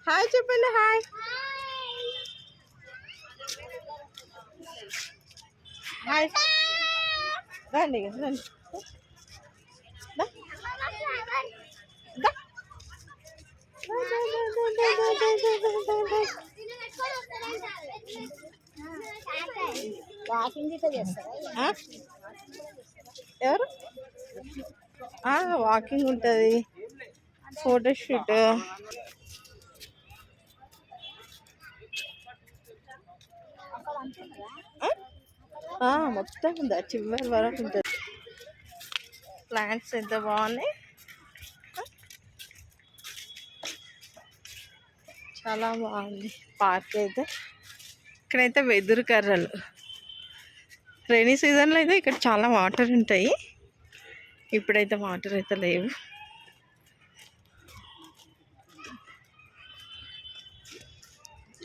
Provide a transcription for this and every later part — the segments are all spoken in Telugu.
హాయ్ చెప్పండి. Hi hi. రండి రండి. ఎవరు వాకింగ్ ఉంటుంది, ఫోటోషూట్. మొత్తం ఉందా చివరి వరకు ఉంటుంది. ప్లాంట్స్ ఎంత బాగున్నాయి, చాలా బాగుంది పార్క్ అయితే. ఇక్కడైతే వెదురు కర్రలు. రైనీ సీజన్లో అయితే ఇక్కడ చాలా వాటర్ ఉంటాయి. ఇప్పుడైతే వాటర్ అయితే లేవు.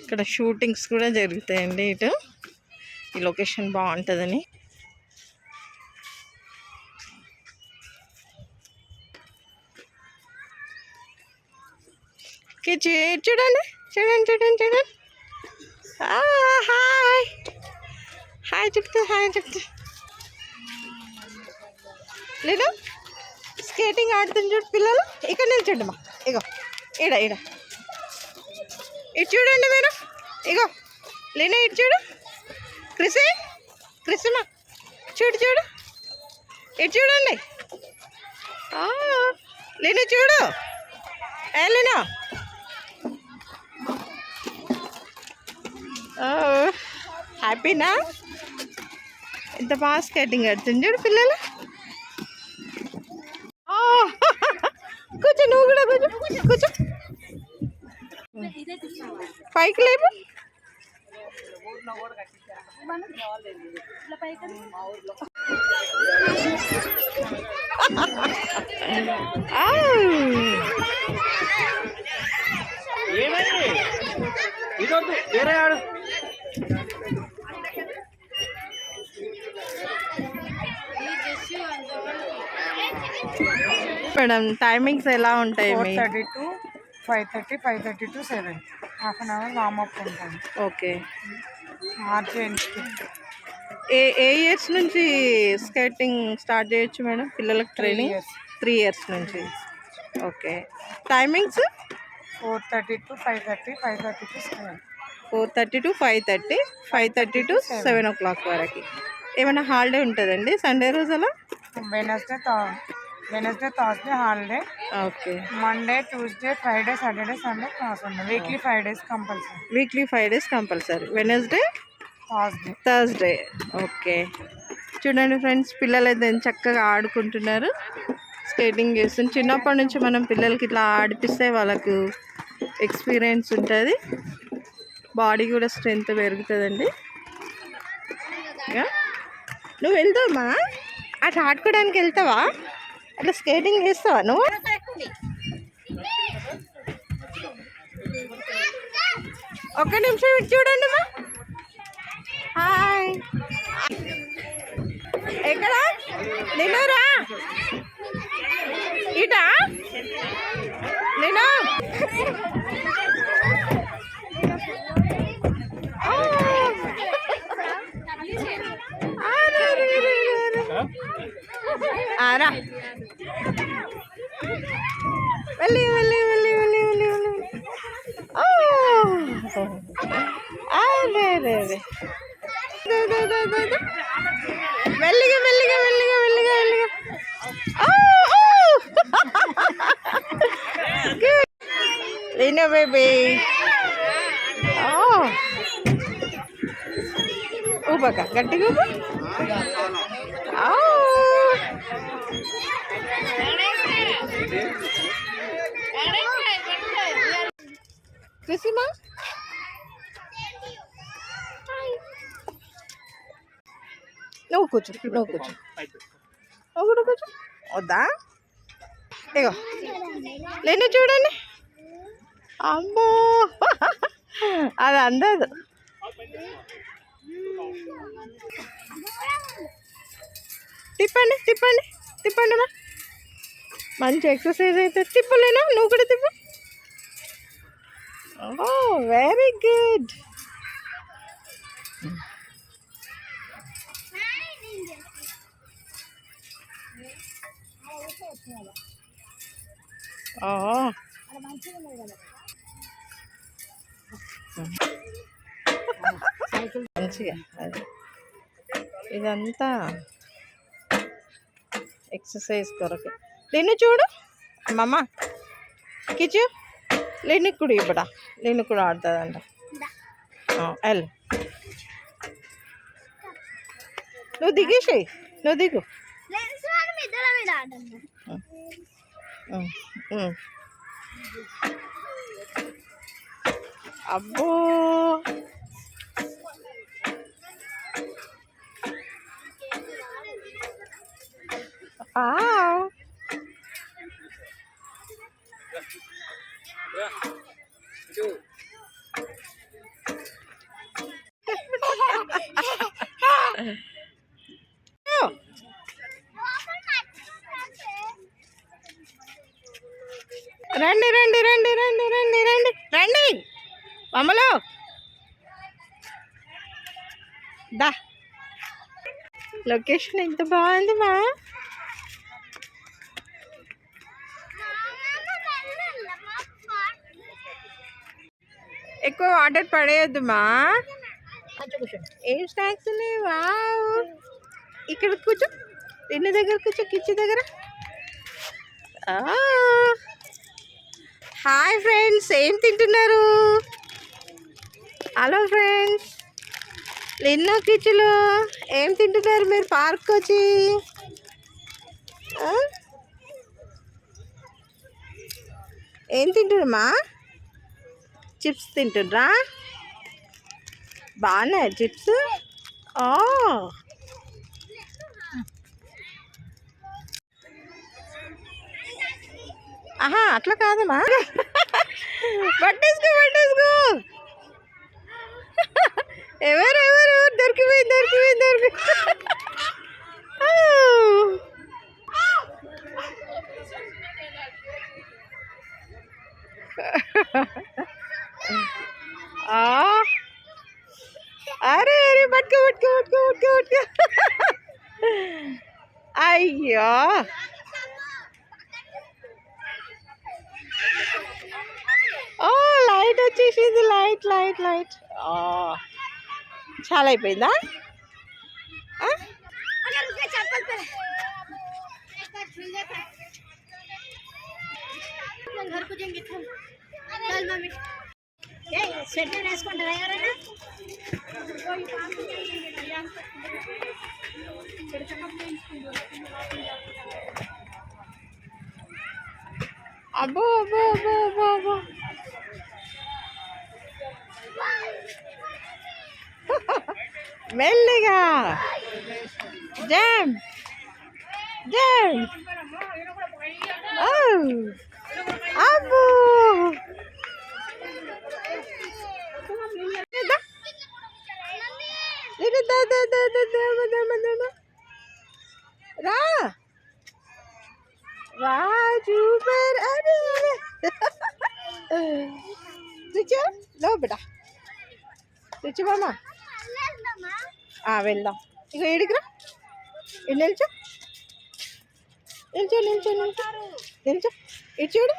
ఇక్కడ షూటింగ్స్ కూడా జరుగుతాయండి. ఇటు ఈ లొకేషన్ బాగుంటుందని. చూడండి చూడండి చూడండి చూడండి. హాయ్ హాయ్ చెప్తా, హాయ్ చెప్తా. లేదు స్కేటింగ్ ఆడుతుంది చూడు పిల్లలు. ఇక్కడ నిల్చోండి మా. ఇగో ఈడ ఈడ ఇటు చూడండి మీరు. ఇగో లేనా ఇటు చూడు. క్రిసిమా చూడు చూడు. ఇటు చూడండి. లేనా చూడు. లేనా హ్యాపీనా? ఎంత బాగా స్కేటింగ్ ఆడుతుంది చూడు పిల్లలు. కూర్చో, నువ్వు కూడా కూర్చో కూర్చో. పైకి లేవు. మేడం టైమింగ్స్ ఎలా ఉంటాయి? 4:30 to 5:30, 5:30 to 7. Half an hour warmup ఉంటుంది. ఓకే. ఏ ఇయర్స్ నుంచి స్కేటింగ్ స్టార్ట్ చేయొచ్చు మేడం పిల్లలకు ట్రైనింగ్? 3 years నుంచి. Okay. Timings 4:30 to 5:30, 5:30 to 7. 4:30 to 5:30, 5:30 to 7 o'clock వరకు. ఏమైనా హాలిడే ఉంటుందండి సండే రోజు అలా? Wednesday Thursday holiday. Okay. Monday Tuesday Friday Saturday Sunday class ఉంది. Weekly 5 days compulsory. Weekly 5 days compulsory. Wednesday Thursday. Okay. చూడండి ఫ్రెండ్స్, పిల్లలు అయితే చక్కగా ఆడుకుంటున్నారు, స్కేటింగ్ చేస్తుంది. చిన్నప్పటి నుంచి మనం పిల్లలకి ఇట్లా ఆడిపిస్తే వాళ్ళకు ఎక్స్పీరియన్స్ ఉంటుంది, బాడీ కూడా స్ట్రెంగ్త్ పెరుగుతుందండి. నువ్వు వెళ్తావమ్మా అట్లా ఆడుకోవడానికి? వెళ్తావా అట్లా స్కేటింగ్ చేస్తావా నువ్వు? ఒక్క నిమిషం ఇటు చూడండి మా. హాయ్. ఎక్కడ నిన్నరా ఇటా నేను రా. వెళ్ళి వెళ్ళి వెళ్ళి వెళ్ళి వెళ్ళి వెళ్ళి. అదే అదే అదే. మెల్లిగా మెల్లిగా మెల్లిగా మెల్లిగా మెల్లిగా. లేనా బేబీ. ఊపక గట్టిగా ఊపు. క్రిసిమా నువ్వు కూర్చో, నువ్వు కూర్చో, నువ్వు కూడా కూర్చో. వద్దా? ఇగో లేను చూడండి. అమ్మో అది అందదు. తిప్పండి తిప్పండి తిప్పండి మా. మంచి ఎక్సర్సైజ్ అయితే. తిప్పలేనా? నువ్వు కూడా తిప్పు. Oh, very good. Oh. మంచిగా అది ఇదంతా ఎక్సర్సైజ్ కొరకు. నిన్ను చూడు అమ్మమ్మ కిచు లేనికి కూడా ఇవ్వడా, లేని కూడా ఆడుతుందంట. ఎల్ నువ్వు దిగేసేయి, నువ్వు దిగు. అబ్బో రండి రండి రండి రండి రండి రండి రండి అమ్మలో దా. లొకేషన్ ఎంత బాగుంది మా. ఎక్కువ వాటర్ పడేయద్దు మా. ఏం స్నాక్స్ ఉన్నాయి? వావ్, ఇక్కడ కూర్చో, తిన్న దగ్గర కూర్చో, కిచెన్ దగ్గర. హాయ్ ఫ్రెండ్స్, ఏం తింటున్నారు? హలో ఫ్రెండ్స్, ఎన్నో కిచెన్లో ఏం తింటున్నారు మీరు పార్క్ వచ్చి? ఏం తింటున్నారమ్మా? చిప్స్ తింటుర్రా? బాగున్నాయి చిప్స్. ఆహా అట్లా కాదమ్మా. పట్టేసుకో పట్టేసుకో. ఎవరు ఎవరు ఎవరు దొరికిపోయి దొరికిపోయి దొరికి. అరే అరే పట్టుకో పట్టుకో పట్టుకో పట్టుకో పట్టుకో. అయ్యో లైట్ వచ్చేసింది, లైట్ లైట్ లైట్. చాలా అయిపోయిందా? స్వెటర్ వేసుకుంటారా ఎవరైనా? అబ్బో అబ్బో అబ్బో అబ్బో అబ్బో. మెల్లిగా జామ్ జామ్. అబ్బో రా రా సూపర్. అరే రుచో లో బిడ్డ, రుచి మామ వెళ్దాం. ఇక ఏడికిరా, ఇటు నిల్చో నిల్చో నిల్చో నిల్చో నిల్చో. ఇటు చూడు,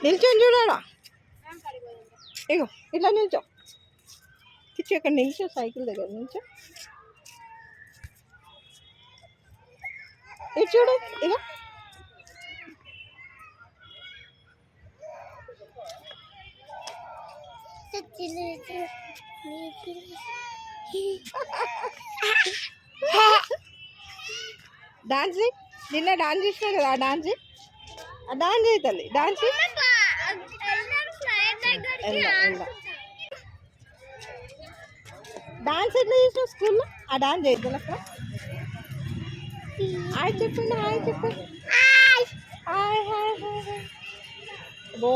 నిల్చొని చూడాడా. ఇగో ఇట్లా నిల్చో, కిచ్చు ఇక్కడ నిల్చో, సైకిల్ దగ్గర నిల్చో. ఇటు చూడు, ఇగో డాన్స్. నిన్న డాన్స్ చేసినా కదా, ఆ డాన్స్ చేయి తల్లి, డాన్స్ డాన్స్ ఎట్లా చేసినావు స్కూల్లో? ఆ డాన్స్ చేద్దాం. హాయ్ చెప్పండి, హాయ్ చెప్పండి. Hi hi hi. బో